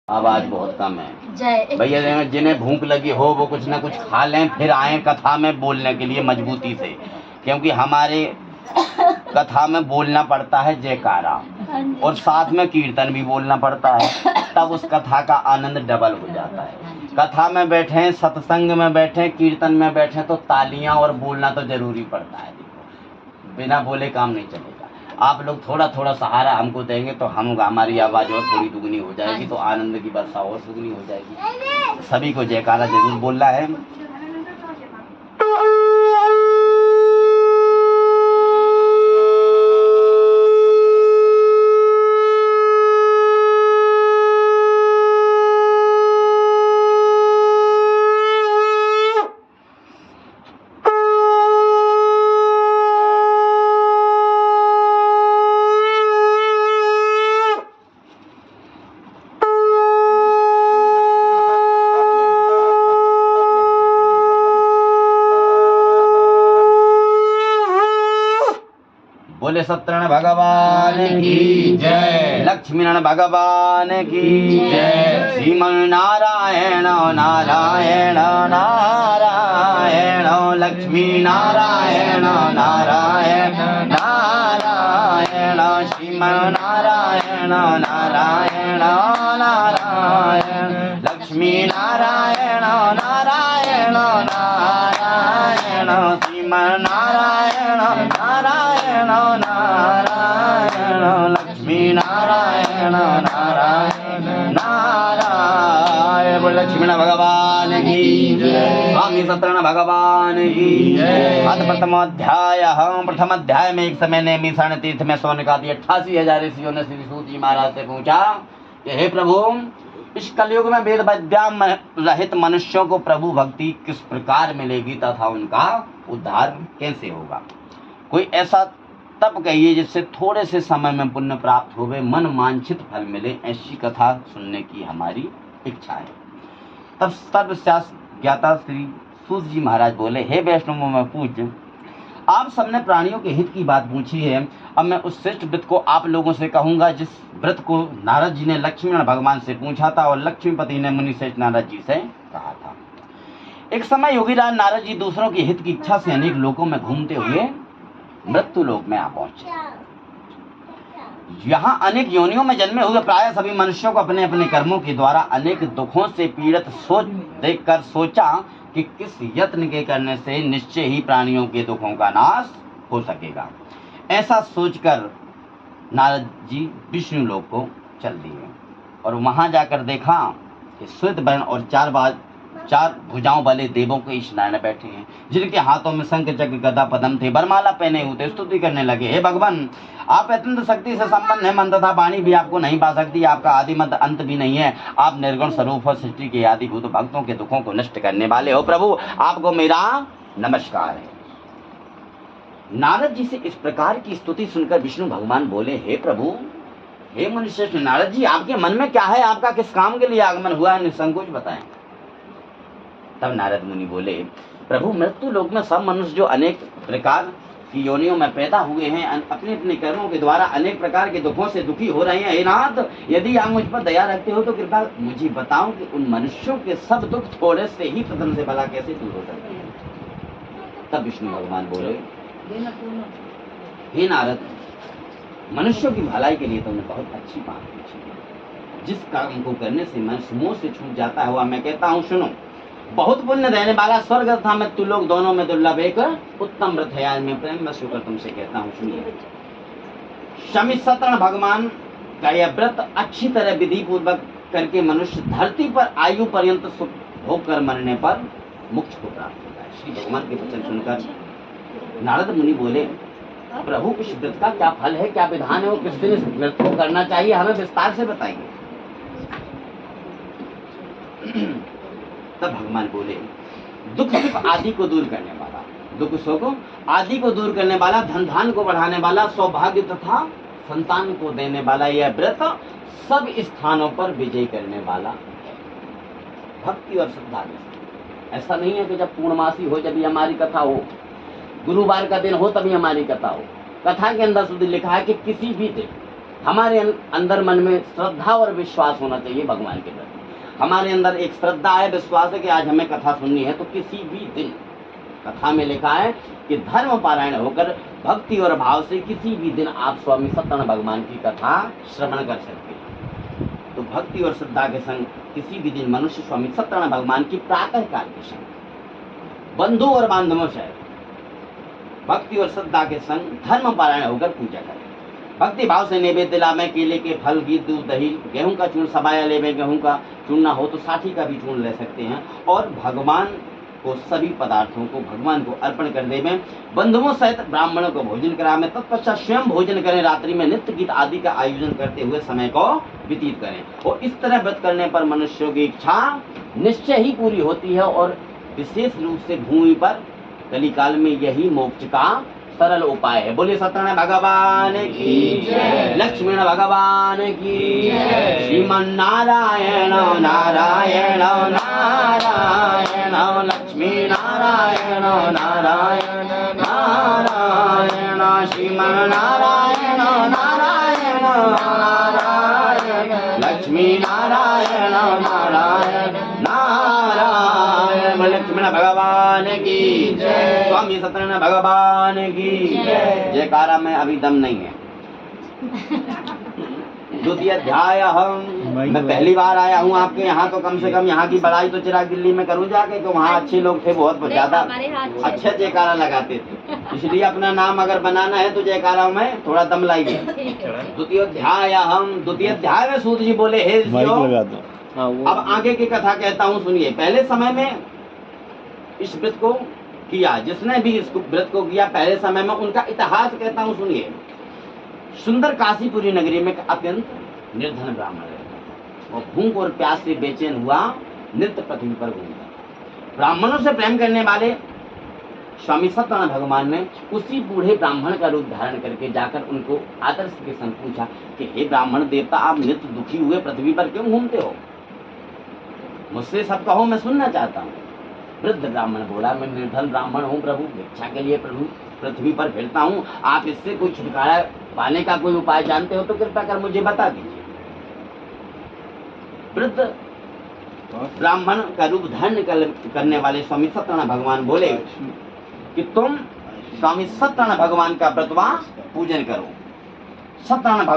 आवाज बहुत कम है। जय भैया जिन्हें भूख लगी हो वो कुछ ना कुछ खा लें, फिर आए कथा में बोलने के लिए मजबूती से, क्योंकि हमारे कथा में बोलना पड़ता है जयकारा और साथ में कीर्तन भी बोलना पड़ता है, तब उस कथा का आनंद डबल हो जाता है। कथा में बैठे, सत्संग में बैठे, कीर्तन में बैठे तो तालियां और बोलना तो जरूरी पड़ता है। देखो, बिना बोले काम नहीं चलेगा। आप लोग थोड़ा थोड़ा सहारा हमको देंगे तो हमारी आवाज़ और थोड़ी दुगनी हो जाएगी, तो आनंद की वर्षा और दुगनी हो जाएगी। सभी को जयकारा जरूर बोलना है। बोले सत्यनारायण भगवान की जय, लक्ष्मीनारायण भगवान की जय, श्रीमन नारायण नारायण नारायण, लक्ष्मी नारायण नारायण नारायण, श्रीमन नारायण नारायण नारायण, लक्ष्मी नारायण नारायण नारायण, श्रीमन नारायण नारायण नारायण, लक्ष्मी नारायण नारायण नारायण। बोल लक्ष्मी भगवान की जय, स्वामी सत्यनारायण भगवान की जय। अथ प्रथम अध्याय में एक समय ने मिश्रण तीर्थ में सोने का 88,000 ऋषियों ने श्री सूत जी महाराज से पूछा कि हे प्रभु, इस कलयुग में वेद विद्या रहित मनुष्यों को प्रभु भक्ति किस प्रकार मिलेगी तथा उनका उद्धार कैसे होगा? कोई ऐसा तप कहिए जिससे थोड़े से समय में पुण्य प्राप्त होवे, मन वांछित फल मिले, ऐसी कथा सुनने की हमारी इच्छा है। तब सर्वशास्त्र ज्ञाता श्री सूत जी महाराज बोले, हे वैष्णव में पूज्य, आप सबने प्राणियों के हित की बात पूछी है। अब मैं उस श्रेष्ठ व्रत को आप लोगों से कहूंगा जिस व्रत को नारद जी ने लक्ष्मीनारायण भगवान से पूछा था और लक्ष्मीपति ने मुनि श्रेष्ठ नारद जी से कहा था। एक समय योगीराज नारद जी दूसरों के हित की इच्छा से अनेक लोकों में घूमते हुए मृत्यु लोक में आ पहुंचे। यहाँ अनेक योनियों में जन्मे हुए प्राय सभी मनुष्यों को अपने अपने कर्मों के द्वारा अनेक दुखों से पीड़ित सोच देखकर सोचा कि किस यत्न के करने से निश्चय ही प्राणियों के दुखों का नाश हो सकेगा। ऐसा सोचकर नारद जी विष्णु लोक को चल दिए और वहां जाकर देखा कि श्वेत वर्ण और चार भुजाओं वाले देवों के स्नान बैठे हैं, जिनके हाथों में शंख चक्र गदा पद्म थे, वरमाला पहने हुए, स्तुति करने लगे। हे भगवान, आप अत्यंत शक्ति से संपन्न है, मन तथा वाणी भी आपको नहीं पा सकती, आपका आदि मध्य अंत भी नहीं है, आप निर्गुण स्वरूप और सृष्टि के आदि भूत भक्तों के दुखों को नष्ट करने वाले हो। प्रभु, आपको मेरा नमस्कार है। नारद जी से इस प्रकार की स्तुति सुनकर विष्णु भगवान बोले, हे प्रभु, हे मुनिश्रेष्ठ नारद जी, आपके मन में क्या है? आपका किस काम के लिए आगमन हुआ है? निसंकोच बताएं। तब नारद मुनि बोले, प्रभु, मृत्यु लोक में सब मनुष्य जो अनेक प्रकार की योनियों में पैदा हुए हैं, अपने अपने कर्मों के द्वारा अनेक प्रकार के दुखों से दुखी हो रहे हैं। हे नाथ, यदि आप मुझ पर दया रखते हो तो कृपा मुझे बताओ कि उन मनुष्यों के सब दुख थोड़े से ही प्रथम से भला कैसे दूर हो सकते हैं? तब विष्णु भगवान बोले, हे नारद, मनुष्यों की भलाई के लिए तुमने बहुत अच्छी बात पूछी। जिस काम को करने से मनुष्य मोह से छूट जाता है वह मैं कहता हूँ सुनो। बहुत पुण्य देने वाला स्वर्ग तथा मृत्यु लोक दोनों में दुर्लभ एक उत्तम व्रत है। आज मैं प्रेम में शुक्र तुमसे कहता हूँ, सुनिए। शमी सत्यनारायण भगवान का यह व्रत अच्छी तरह विधि पूर्वक करके मनुष्य धरती पर आयु पर्यंत सुख भोग कर मरने पर मोक्ष को प्राप्त होता है। श्री भगवान के वचन सुनकर नारद मुनि बोले, प्रभु, इस व्रत का क्या फल है, क्या विधान है, वो किस दिन इस व्रत को करना चाहिए, हमें विस्तार से बताइए। तब भगवान बोले, दुख सुख आदि को दूर करने वाला, दुख सुख आदि को दूर करने वाला, धन धान को बढ़ाने वाला, सौभाग्य तथा संतान को देने वाला यह व्रत सब स्थानों पर विजय करने वाला भक्ति और श्रद्धा में। ऐसा नहीं है कि जब पूर्णमासी हो जब हमारी कथा हो, गुरुवार का दिन हो तभी हमारी कथा हो। कथा के अंदर शुद्ध लिखा है कि किसी भी दिन हमारे अंदर मन में श्रद्धा और विश्वास होना चाहिए भगवान के प्रति। हमारे अंदर एक श्रद्धा है, विश्वास है कि आज हमें कथा सुननी है, तो किसी भी दिन, कथा में लिखा है कि धर्म पारायण होकर भक्ति और भाव से किसी भी दिन आप स्वामी सत्यनारायण भगवान की कथा श्रवण कर सकते हैं। तो भक्ति और श्रद्धा के संग किसी भी दिन मनुष्य स्वामी सत्यनारायण भगवान की प्रातः काल के संग बंधु और बांधवों से भक्ति और श्रद्धा के संग धर्म पारायण होकर पूजा करें। भक्ति भाव से नैवेद्य लावे, केले के फल, घी, दूध, दही, गेहूं का चूर्ण, सबाया लेवे, गेहूं का चूर्ण हो तो साठी का भी चूर्ण ले सकते हैं, और भगवान को सभी पदार्थों को भगवान को अर्पण कर देवे। बंधुओं सहित ब्राह्मणों को भोजन करावे, तत्पश्चात स्वयं भोजन करें। रात्रि में नृत्य गीत आदि का आयोजन करते हुए समय को व्यतीत करें। और इस तरह व्रत करने पर मनुष्यों की इच्छा निश्चय ही पूरी होती है, और विशेष रूप से भूमि पर कलिकाल में यही मोक्ष का सरल उपाय है। बोलिए सत्यनारायण भगवान की जय, लक्ष्मण भगवान की जय, श्रीमन नारायण नारायण नारायण, लक्ष्मी नारायण नारायण नारायण, श्रीमन नारायण नारायण नारायण, लक्ष्मी नारायण नारायण नारायण। लक्ष्मण भगवान की जय, स्वामी सत्यनारायण भगवान की जय। जयकारा में अभी दम नहीं है। द्वितीय अध्याय मैं पहली बार आया हूँ आपके यहाँ, तो कम से कम यहाँ की बड़ाई तो चिराग दिल्ली में करूँ जाके, तो वहाँ अच्छे लोग थे, बहुत ज्यादा अच्छा जयकारा लगाते थे, इसलिए अपना नाम अगर बनाना है तो जयकारा में थोड़ा दम लाइए। द्वितीय अध्याय में सूत जी बोले, हे अब आगे की कथा कहता हूँ, सुनिए। पहले समय में इस व्रत को किया, जिसने भी इस व्रत को किया पहले समय में, उनका इतिहास कहता हूँ, सुनिए। सुंदर काशीपुरी नगरी में अत्यंत निर्धन ब्राह्मण रहता, और भूख और प्यास से बेचैन हुआ नित्य पृथ्वी पर घूमता। ब्राह्मणों से प्रेम करने वाले स्वामी सत्यनारायण भगवान ने उसी बूढ़े ब्राह्मण का रूप धारण करके जाकर उनको आदर्श के संग पूछा कि हे ब्राह्मण देवता, आप नित्य दुखी हुए पृथ्वी पर क्यों घूमते हो? मुझसे सब कहो, मैं सुनना चाहता हूँ। वृद्ध ब्राह्मण बोला, मैं निर्धन ब्राह्मण हूँ प्रभु, भिक्षा के लिए प्रभु पृथ्वी पर फिरता हूँ, आप इससे कोई छुटकारा पाने का कोई उपाय जानते हो तो कृपया कर मुझे बता दीजिए। वृद्ध ब्राह्मण का रूप धारण करने वाले स्वामी सत्यनारायण भगवान बोले कि तुम स्वामी सत्यनारायण भगवान का व्रतवा पूजन करो। सत्यनारायण